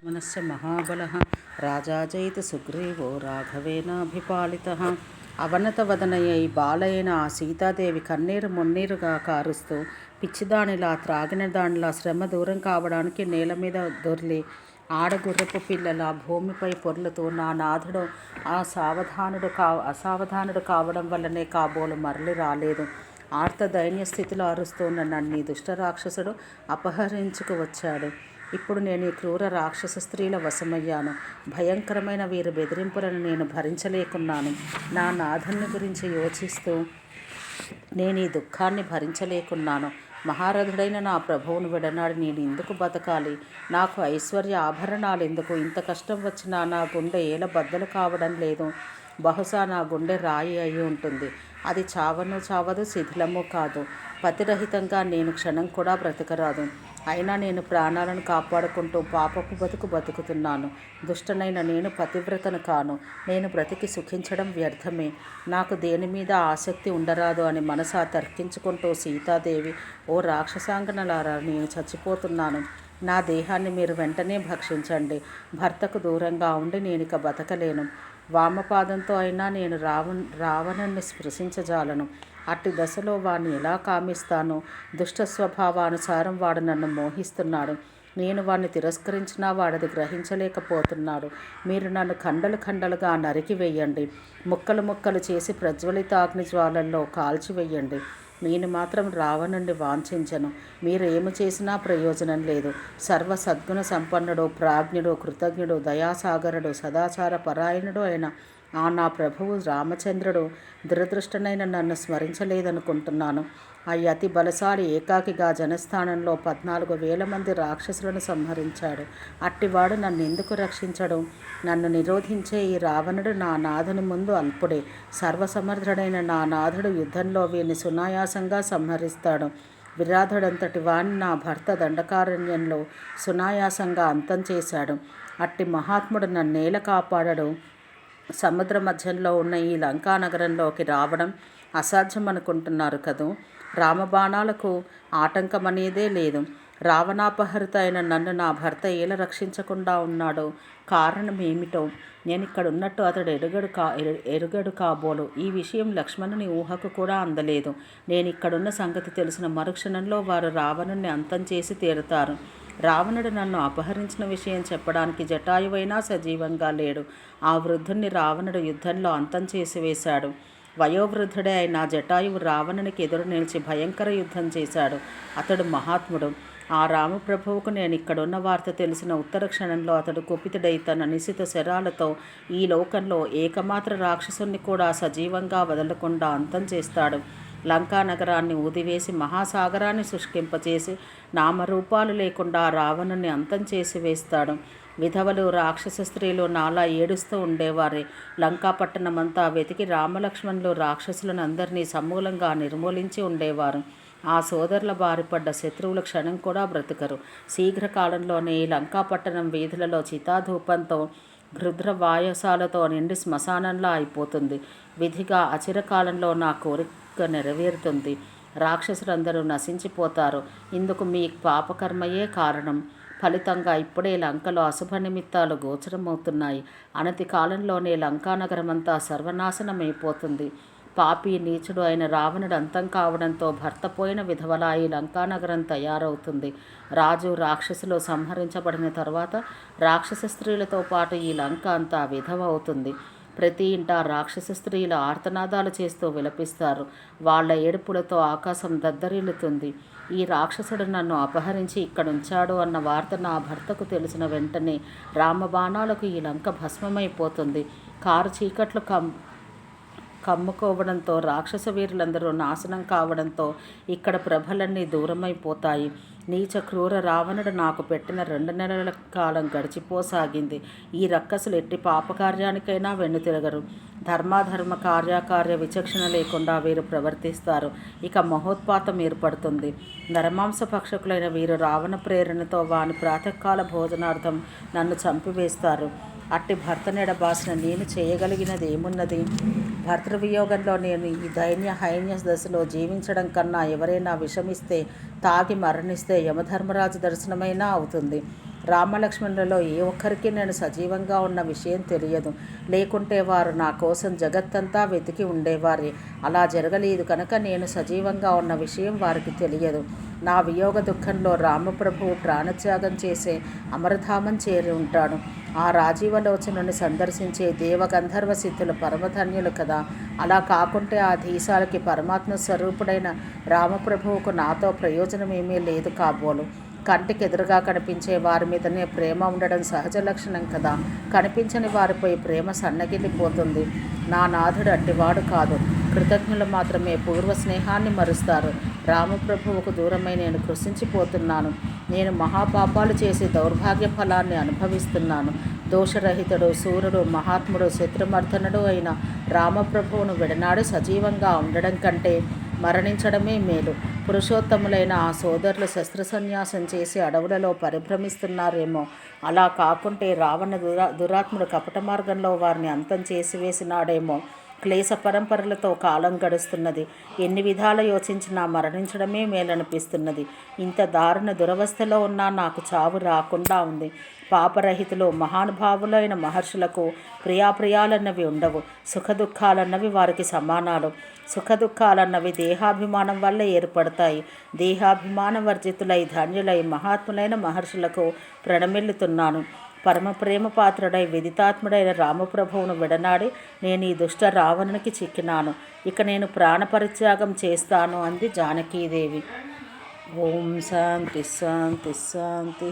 మనస్య మహాబలః రాజాజైత సుగ్రీవో రాఘవేనాభిపాలితః. అవనతవదనయై బాలైన ఆ సీతాదేవి కన్నీరు మున్నీరుగా కారుస్తూ పిచ్చిదానిలా త్రాగిన దానిలా శ్రమ దూరం కావడానికి నేల మీద దొర్లి ఆడగుర్రపు పిల్లల భూమిపై పొర్లుతూ నా నాథుడు అసావధానుడు కావడం వల్లనే కాబోలు మరలి రాలేదు. ఆర్త దైన్య స్థితిలో అరుస్తున్న నన్ను ఈ దుష్టరాక్షసుడు అపహరించుకు వచ్చాడు. ఇప్పుడు నేను ఈ క్రూర రాక్షస స్త్రీల వశమయ్యాను. భయంకరమైన వీరి బెదిరింపులను నేను భరించలేకున్నాను. నా నాథుని గురించి యోచిస్తూ నేను ఈ దుఃఖాన్ని భరించలేకున్నాను. మహారథుడైన నా ప్రభువును విడనాడి నేను ఎందుకు బతకాలి? నాకు ఐశ్వర్య ఆభరణాలు ఎందుకు? ఇంత కష్టం వచ్చినా నా గుండె ఏల బద్దలు కావడం లేదు. బహుశా నా గుండె రాయి అయి ఉంటుంది. అది చావదు, శిథిలము కాదు. పతిరహితంగా నేను క్షణం కూడా బ్రతకరాదు. అయినా నేను ప్రాణాలను కాపాడుకుంటూ పాపపు బతుకుతున్నాను. దుష్టనైన నేను పతివ్రతను కాను. నేను బ్రతికి సుఖించడం వ్యర్థమే. నాకు దేని మీద ఆసక్తి ఉండరాదు అని మనసా తర్కించుకుంటూ సీతాదేవి, ఓ రాక్షసాంగనలారా, నేను చచ్చిపోతున్నాను. నా దేహాన్ని మీరు వెంటనే భక్షించండి. భర్తకు దూరంగా ఉండి నేనిక బతకలేను. వామపాదంతో అయినా నేను రావణుణ్ణి స్పృశించజాలను. అట్టి దశలో వాడిని ఎలా కామిస్తాను? దుష్ట స్వభావానుసారం వాడు నన్ను మోహిస్తున్నాడు. నేను వాడిని తిరస్కరించినా వాడది గ్రహించలేకపోతున్నాడు. మీరు నన్ను ఖండలుగా నరికి వెయ్యండి. ముక్కలు చేసి ప్రజ్వలితాగ్ని జ్వాలల్లో కాల్చివెయ్యండి. నేను మాత్రం రావణుణ్ణి వాంఛించను. మీరు ఏమి చేసినా ప్రయోజనం లేదు. సర్వ సద్గుణ సంపన్నుడు, ప్రాజ్ఞుడు, కృతజ్ఞుడు, దయాసాగరుడు, సదాచార పరాయణుడు అయిన ఆ నా ప్రభువు రామచంద్రుడు దురదృష్టనైన నన్ను స్మరించలేదనుకుంటున్నాను. ఆ అతి బలశాలి ఏకాకిగా జనస్థానంలో 14,000 మంది రాక్షసులను సంహరించాడు. అట్టివాడు నన్ను ఎందుకు రక్షించడు? నన్ను నిరోధించే ఈ రావణుడు నా నాథుని ముందు అల్పుడే. సర్వసమర్థుడైన నా నాథుడు యుద్ధంలో వీరిని సునాయాసంగా సంహరిస్తాడు. విరాధుడంతటి వాణ్ణి నా భర్త దండకారణ్యంలో సునాయాసంగా అంతం చేశాడు. అట్టి మహాత్ముడు నన్నేల కాపాడడు. సముద్ర మధ్యంలో ఉన్న ఈ లంకా నగరంలోకి రావడం అసాధ్యం అనుకుంటున్నారు కదూ? రామబాణాలకు ఆటంకం అనేదే లేదు. రావణాపహరిత అయిన నన్ను నా భర్త ఏల రక్షించకుండా ఉన్నాడో? కారణం ఏమిటో నేను ఇక్కడ ఉన్నట్టు అతడు ఎరుగడు కాబోలు. ఈ విషయం లక్ష్మణుని ఊహకు కూడా అందలేదు. నేను ఇక్కడున్న సంగతి తెలిసిన మరుక్షణంలో వారు రావణుణ్ణి అంతం చేసి తీరుతారు. రావణుడు నన్ను అపహరించిన విషయం చెప్పడానికి జటాయువైనా సజీవంగా లేడు. ఆ వృద్ధుణ్ణి రావణుడు యుద్ధంలో అంతం చేసి వేశాడు. వయోవృద్ధుడే అయిన జటాయువు రావణునికి ఎదురు నిలిచి భయంకర యుద్ధం చేశాడు. అతడు మహాత్ముడు. ఆ రామప్రభువుకు నేను ఇక్కడున్న వార్త తెలిసిన ఉత్తర క్షణంలో అతడు కుపితుడై తన నిశిత శరాలతో ఈ లోకంలో ఏకమాత్ర రాక్షసుని కూడా సజీవంగా వదలకుండా అంతం చేస్తాడు. లంకా నగరాన్ని ఊదివేసి మహాసాగరాన్ని శుష్కింపచేసి నామరూపాలు లేకుండా రావణుని అంతం చేసి వేస్తాడు. విధవలు, రాక్షస స్త్రీలు నాలా ఏడుస్తూ ఉండేవారే. లంకాపట్టణమంతా వెతికి రామలక్ష్మణులు రాక్షసులను అందరినీ సమూలంగా నిర్మూలించి ఉండేవారు. ఆ సోదరుల బారిపడ్డ శత్రువుల క్షణం కూడా బ్రతకరు. శీఘ్రకాలంలోనే ఈ లంకాపట్టణం వీధులలో చితాధూపంతో గృధ్ర వాయసాలతో నిండి శ్మశానంలా అయిపోతుంది. విధిగా అచిరకాలంలో నా కోరిక నెరవేరుతుంది. రాక్షసులందరూ నశించిపోతారు. ఇందుకు మీ పాపకర్మయే కారణం. ఫలితంగా ఇప్పుడే లంకలో అశుభ నిమిత్తాలు గోచరమవుతున్నాయి. అనతి కాలంలోనే లంకానగరమంతా సర్వనాశనమైపోతుంది. పాపి నీచుడు అయిన రావణుడు అంతం కావడంతో భర్త పోయిన విధవలా ఈ లంకానగరం తయారవుతుంది. రాజు, రాక్షసులు సంహరించబడిన తర్వాత రాక్షస స్త్రీలతో పాటు ఈ లంక అంతా విధవ అవుతుంది. ప్రతి ఇంట రాక్షస స్త్రీల ఆర్తనాదాలు చేస్తూ విలపిస్తారు. వాళ్ల ఏడుపులతో ఆకాశం దద్దరిల్లుతుంది. ఈ రాక్షసుడు నన్ను అపహరించి ఇక్కడుంచాడు అన్న వార్త నా భర్తకు తెలిసిన వెంటనే రామబాణాలకు ఈ లంక భస్మమైపోతుంది. కారు చీకట్లు కమ్ముకోవడంతో రాక్షస వీరులందరూ నాశనం కావడంతో ఇక్కడ ప్రభలన్నీ దూరమైపోతాయి. నీచ క్రూర రావణుడు నాకు పెట్టిన 2 నెలల కాలం గడిచిపోసాగింది. ఈ రక్కసులు ఎట్టి పాపకార్యానికైనా వెన్నుతిరగరు. ధర్మాధర్మ కార్యాకార్య విచక్షణ లేకుండా వీరు ప్రవర్తిస్తారు. ఇక మహోత్పాతం ఏర్పడుతుంది. నరమాంస భక్షకులైన వీరు రావణ ప్రేరణతో వాని ప్రాతకాల భోజనార్థం నన్ను చంపివేస్తారు. అట్టి భర్తనెడబాసిన నేను చేయగలిగినది ఏమున్నది? భర్తృవియోగంలో నేను ఈ దైన్య హైన్య దశలో జీవించడం కన్నా ఎవరైనా విషమిస్తే తాగి మరణిస్తే యమధర్మరాజు దర్శనమైనా అవుతుంది. రామలక్ష్మణులలో ఏ ఒక్కరికి నేను సజీవంగా ఉన్న విషయం తెలియదు. లేకుంటే వారు నా కోసం జగత్తంతా వెతికి ఉండేవారే. అలా జరగలేదు కనుక నేను సజీవంగా ఉన్న విషయం వారికి తెలియదు. నా వియోగ దుఃఖంలో రామప్రభువు ప్రాణత్యాగం చేసే అమరధామం చేరి ఉంటాడు. ఆ రాజీవలోచనను సందర్శించే దేవగంధర్వ సిద్ధులు పరమధన్యులు కదా. అలా కాకుంటే ఆ ధీశాలకి పరమాత్మ స్వరూపుడైన రామప్రభువుకు నాతో ప్రయోజనమేమీ లేదు కాబోలు. కంటికి ఎదురుగా కనిపించే వారి మీదనే ప్రేమ ఉండడం సహజ లక్షణం కదా. కనిపించని వారిపై ప్రేమ సన్నగిల్లిపోతుంది. నా నాథుడు అట్టివాడు కాదు. కృతజ్ఞులు మాత్రమే పూర్వ స్నేహాన్ని మరుస్తారు. రామప్రభువుకు దూరమై నేను కృషించిపోతున్నాను. నేను మహాపాపాలు చేసి దౌర్భాగ్య ఫలాన్ని అనుభవిస్తున్నాను. దోషరహితుడు, సూర్యుడు, మహాత్ముడు, శత్రుమర్దనుడు అయిన రామప్రభువును విడనాడి సజీవంగా ఉండడం కంటే మరణించడమే మేలు. పురుషోత్తములైన ఆ సోదరులు శస్త్రసన్యాసం చేసి అడవులలో పరిభ్రమిస్తున్నారేమో. అలా కాకుంటే రావణ దురాత్ముడు కపట మార్గంలో వారిని అంతం చేసివేసినాడేమో. క్లేశ పరంపరలతో కాలం గడుస్తున్నది. ఎన్ని విధాల యోచించినా మరణించడమే మేలనిపిస్తున్నది. ఇంత దారుణ దురవస్థలో ఉన్నా నాకు చావు రాకుండా ఉంది. పాపరహితులు మహానుభావులైన మహర్షులకు ప్రియాప్రియాలన్నవి ఉండవు. సుఖదుఖాలన్నవి వారికి సమానాలు. సుఖదుఖాలన్నవి దేహాభిమానం వల్ల ఏర్పడతాయి. దేహాభిమాన వర్జితులై ధన్యులై మహాత్ములైన మహర్షులకు ప్రణమిల్లుతున్నాను. పరమ ప్రేమ పాత్రుడై విదితాత్ముడైన రామప్రభువును విడనాడి నేను ఈ దుష్ట రావణునికి చిక్కినాను. ఇక నేను ప్రాణపరిత్యాగం చేస్తాను అంది జానకీదేవి. ఓం శాంతి శాంతి శాంతి.